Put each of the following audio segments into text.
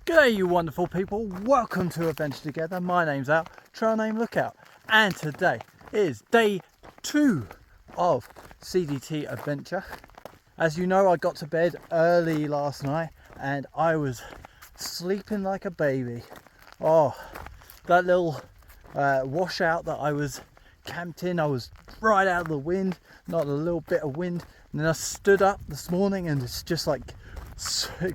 G'day you wonderful people, welcome to Adventure Together. My name's Al, trail name Lookout, and today is day 2 of CDT adventure. As you know, I got to bed early last night and I was sleeping like a baby. Oh, that little washout that I was camped in, I was right out of the wind, not a little bit of wind, and then I stood up this morning and it's just like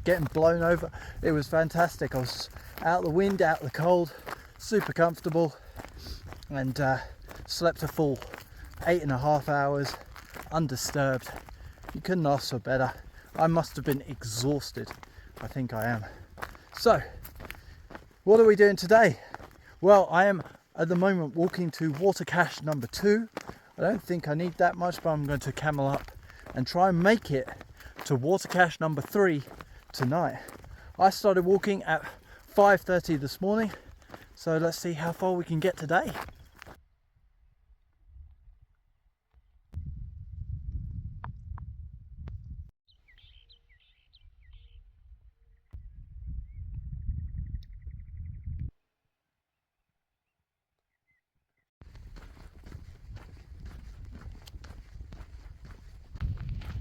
getting blown over. It was fantastic. I was out the wind, out the cold, super comfortable, and slept a full 8.5 hours undisturbed. You couldn't ask for better. I must have been exhausted. I think I am. So what are we doing today? Well, I am at the moment walking to water cache number 2. I don't think I need that much, but I'm going to camel up and try and make it to water cache number 3 tonight. I started walking at 5:30 this morning, so let's see how far we can get today.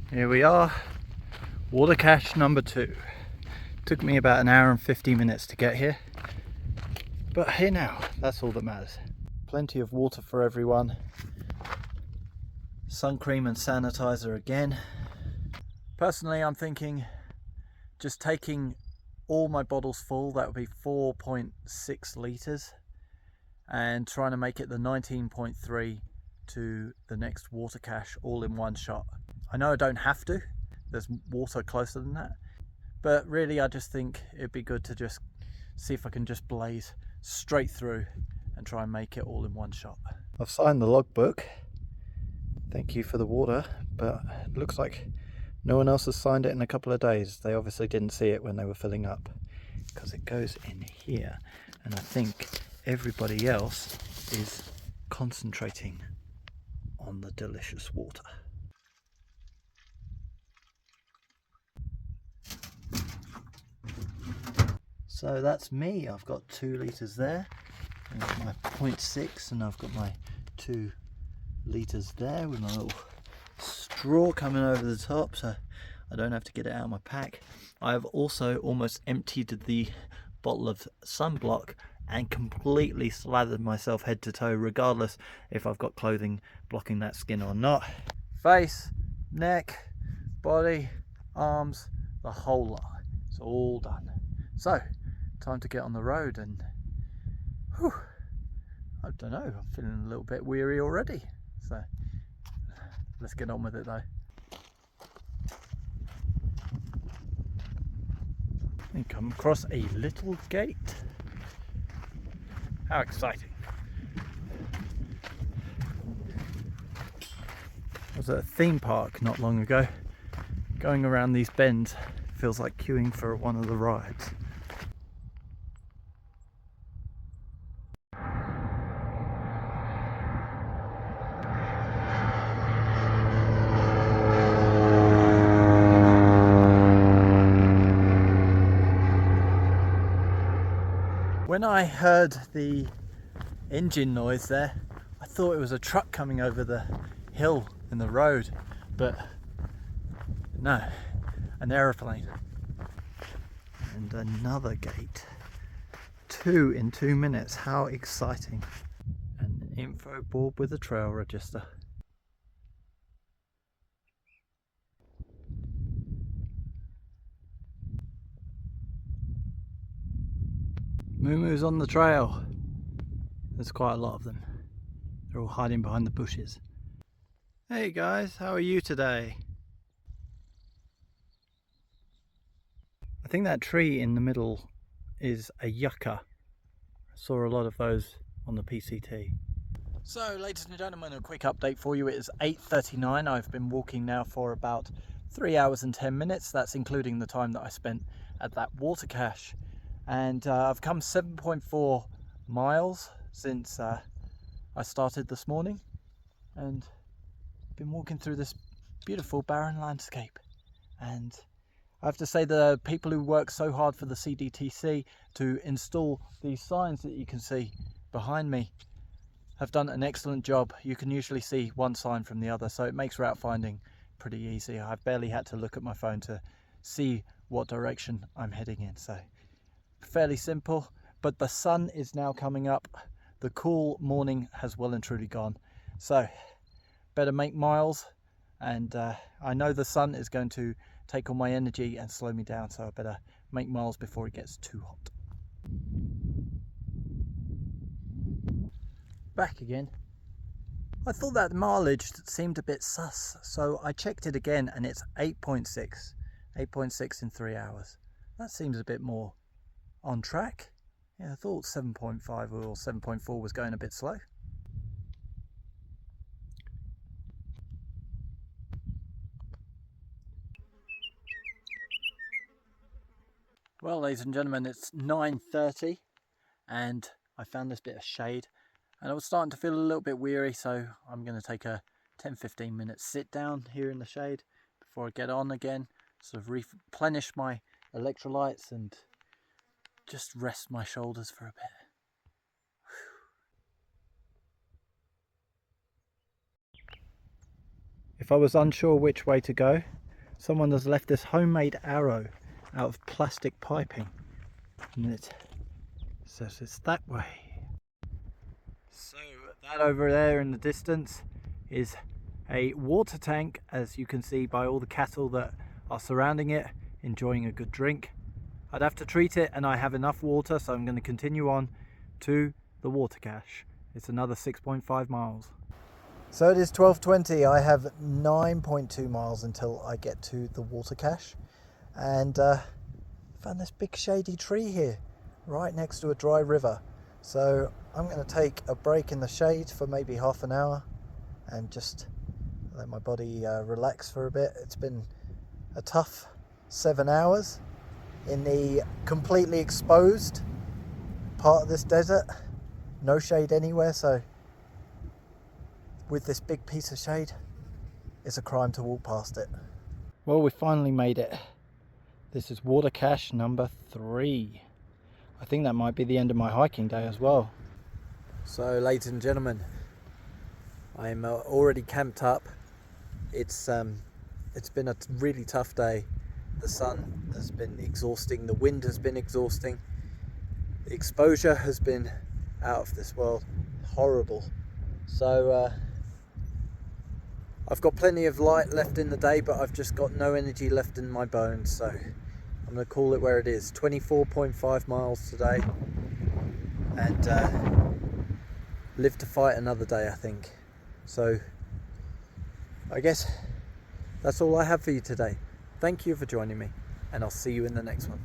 Here we are, water cache number 2. Took me about 1 hour and 50 minutes to get here, but here now, that's all that matters. Plenty of water for everyone. Sun cream and sanitizer again. Personally, I'm thinking just taking all my bottles full, that would be 4.6 litres, and trying to make it the 19.3 to the next water cache all in one shot. I know I don't have to, there's water closer than that, but really I just think it'd be good to just see if I can just blaze straight through and try and make it all in one shot. I've signed the logbook, thank you for the water, but it looks like no one else has signed it in a couple of days. They obviously didn't see it when they were filling up, because it goes in here, and I think everybody else is concentrating on the delicious water. So that's me. I've got 2 litres there, and my 0.6, and I've got my 2 litres there with my little straw coming over the top, so I don't have to get it out of my pack. I have also almost emptied the bottle of sunblock and completely slathered myself head to toe, regardless if I've got clothing blocking that skin or not. Face, neck, body, arms, the whole lot. It's all done. So time to get on the road, and whew, I don't know, I'm feeling a little bit weary already, so let's get on with it though. And come across a little gate. How exciting. I was at a theme park not long ago. Going around these bends feels like queuing for one of the rides. When I heard the engine noise there, I thought it was a truck coming over the hill in the road, but no, an aeroplane. And another gate. 2 in 2 minutes, how exciting. An info board with a trail register. Moo-moos on the trail. There's quite a lot of them. They're all hiding behind the bushes. Hey guys, how are you today? I think that tree in the middle is a yucca. I saw a lot of those on the PCT. So ladies and gentlemen, a quick update for you. It is 8:39. I've been walking now for about 3 hours and 10 minutes. That's including the time that I spent at that water cache. And I've come 7.4 miles since I started this morning, and been walking through this beautiful barren landscape, and I have to say the people who work so hard for the CDTC to install these signs that you can see behind me have done an excellent job. You can usually see one sign from the other, so it makes route finding pretty easy. I've barely had to look at my phone to see what direction I'm heading in, so fairly simple. But the sun is now coming up. The cool morning has well and truly gone, so better make miles. And I know the sun is going to take all my energy and slow me down, so I better make miles before it gets too hot. Back again. I thought that mileage seemed a bit sus, so I checked it again and it's 8.6 in 3 hours. That seems a bit more on track. Yeah, I thought 7.5 or 7.4 was going a bit slow. Well, ladies and gentlemen, it's 9:30 and I found this bit of shade and I was starting to feel a little bit weary, so I'm going to take a 10-15 minute sit down here in the shade before I get on again, sort of replenish my electrolytes and just rest my shoulders for a bit. If I was unsure which way to go, someone has left this homemade arrow out of plastic piping and it says it's that way. So that over there in the distance is a water tank, as you can see by all the cattle that are surrounding it, enjoying a good drink. I'd have to treat it and I have enough water, so I'm going to continue on to the water cache. It's another 6.5 miles. So it is 12:20. I have 9.2 miles until I get to the water cache, and found this big shady tree here right next to a dry river. So I'm going to take a break in the shade for maybe half an hour and just let my body relax for a bit. It's been a tough 7 hours in the completely exposed part of this desert. No shade anywhere, so with this big piece of shade, it's a crime to walk past it. Well, we finally made it. This is water cache number 3. I think that might be the end of my hiking day as well. So, ladies and gentlemen, I'm already camped up. It's been a really tough day. The sun has been exhausting, the wind has been exhausting, the exposure has been out of this world, horrible. So I've got plenty of light left in the day, but I've just got no energy left in my bones, so I'm going to call it where it is. 24.5 miles today, and live to fight another day, I think. So I guess that's all I have for you today. Thank you for joining me, and I'll see you in the next one.